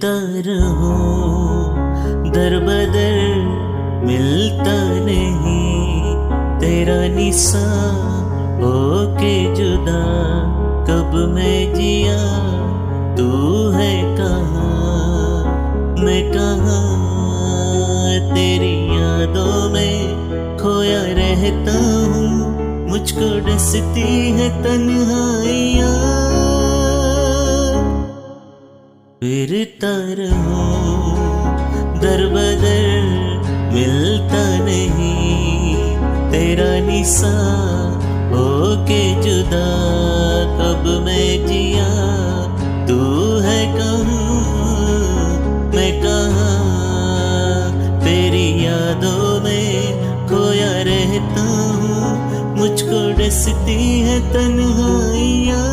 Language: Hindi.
मिलता रहो दर बदर मिलता नहीं, तेरा निशा होके जुदा कब मैं जिया, तू है कहाँ मैं कहाँ, तेरी यादों में खोया रहता हूँ, मुझको डसती है तन्हाइयाँ। फिरता रहूं दर बदर मिलता नहीं, तेरा निशा होके जुदा कब मैं जिया, तू है कहाँ मैं कहाँ, तेरी यादों में खोया रहता हूँ, मुझको डसती है तन्हाइयाँ।